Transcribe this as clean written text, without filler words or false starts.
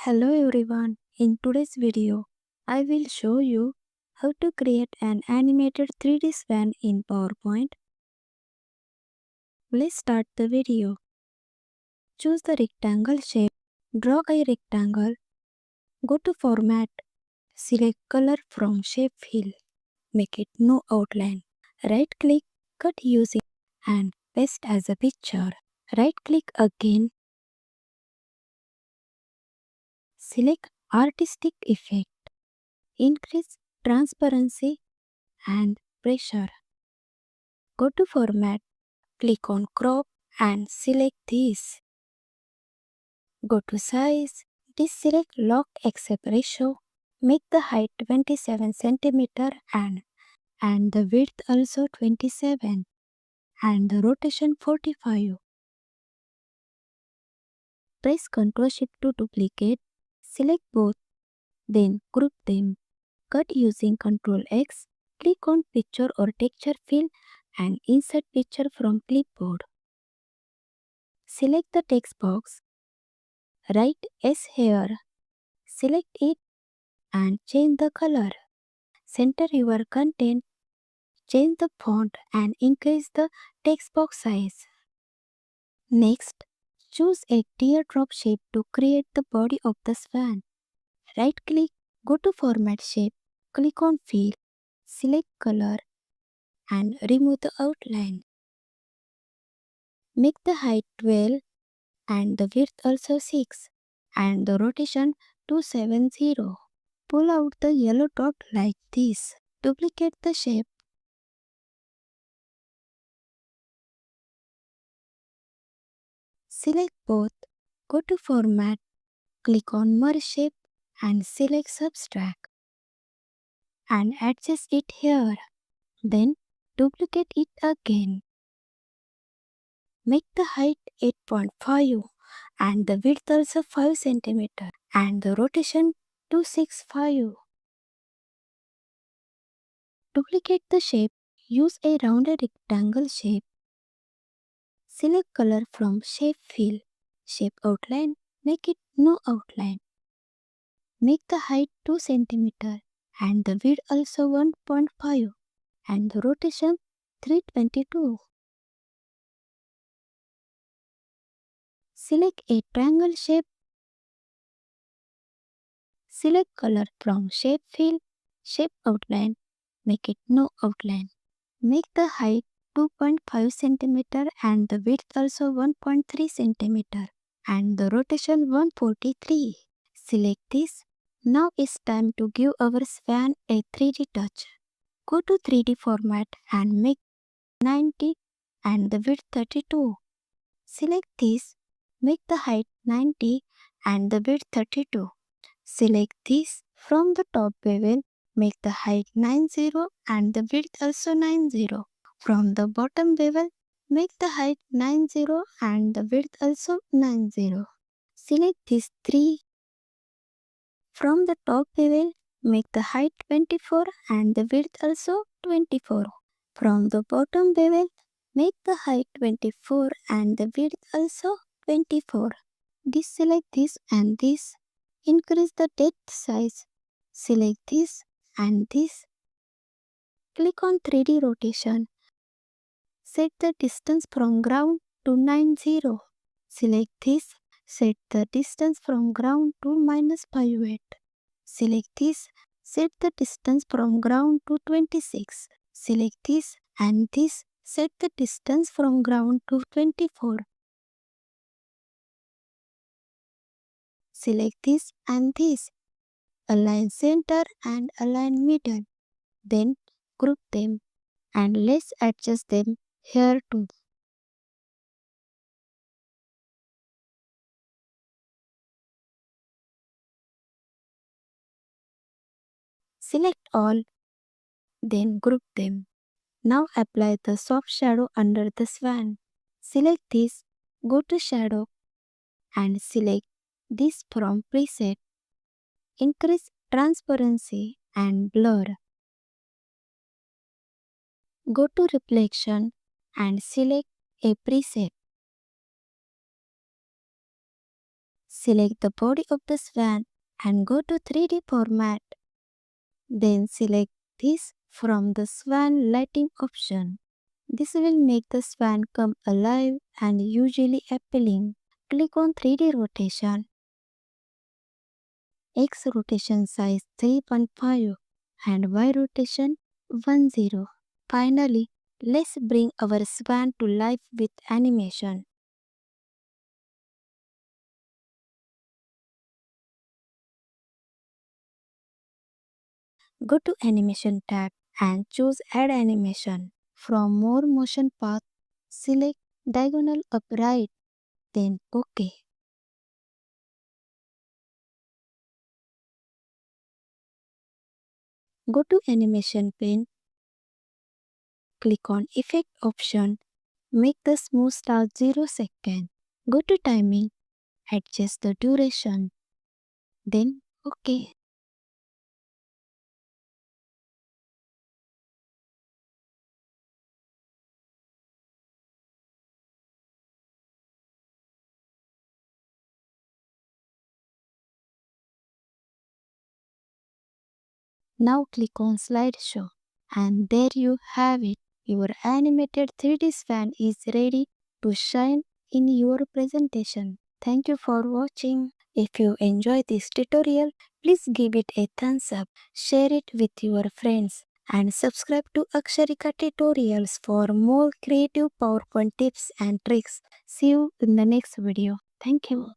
Hello everyone, in today's video, I will show you how to create an animated 3D swan in PowerPoint. Let's start the video. Choose the rectangle shape, draw a rectangle, go to Format, select Color from Shape Fill, make it no outline. Right click, cut using and paste as a picture. Right click again, select Artistic Effect, increase transparency and pressure. Go to Format, click on Crop and select this. Go to Size, deselect Lock Accept Ratio, make the height 27 cm and the width also 27 and the rotation 45. Press Ctrl Shift to duplicate, select both, then group them. Cut using Ctrl X, click on Picture or Texture Fill and insert picture from clipboard. Select the text box, write S here, select it and change the color. Center your content, change the font and increase the text box size. Next, choose a teardrop shape to create the body of the swan. Right click, go to Format Shape, click on Fill, select Color and remove the outline. Make the height 12 and the width also 6 and the rotation 270. Pull out the yellow dot like this. Duplicate the shape. Select both. Go to Format. Click on Merge Shape and select Subtract. And adjust it here. Then duplicate it again. Make the height 8.5 and the width also 5 cm and the rotation 265. Duplicate the shape. Use a rounded rectangle shape. Select color from Shape Fill. Shape Outline. Make it no outline. Make the height 2 cm and the width also 1.5 and the rotation 322. Select a triangle shape. Select color from Shape Fill. Shape Outline. Make it no outline. Make the height 2.5 cm and the width also 1.3 cm and the rotation 143. Select this. Now it's time to give our swan a 3D touch. Go to 3D format and make 90 and the width 32. Select this. Make the height 90 and the width 32. Select this. From the top bevel, make the height 90 and the width also 90. From the bottom bevel, make the height 90 and the width also 90. Select these three. From the top bevel, make the height 24 and the width also 24. From the bottom bevel, make the height 24 and the width also 24. Deselect this and this. Increase the depth size. Select this and this. Click on 3D rotation. Set the distance from ground to 90. Select this. Set the distance from ground to -58. Select this. Set the distance from ground to 26. Select this and this. Set the distance from ground to 24. Select this and this. Align center and align middle. Then group them and let's adjust them here too. Select all, then group them. Now apply the soft shadow under the swan. Select this, go to Shadow and select this from Preset. Increase transparency and blur. Go to Reflection and select a preset. Select the body of the swan and go to 3D format. Then select this from the swan lighting option. This will make the swan come alive and visually appealing. Click on 3D rotation. X rotation size 3.5 and Y rotation 10. Finally, let's bring our swan to life with animation. Go to Animation tab and choose Add Animation. From More Motion Path, select Diagonal Upright, then OK. Go to Animation pane, click on Effect option, make the smooth start 0 second. Go to Timing, adjust the duration, then OK. Now click on Slideshow, and there you have it. Your animated 3D swan is ready to shine in your presentation. Thank you for watching. If you enjoyed this tutorial, please give it a thumbs up, share it with your friends, and subscribe to Akshrika tutorials for more creative PowerPoint tips and tricks. See you in the next video. Thank you.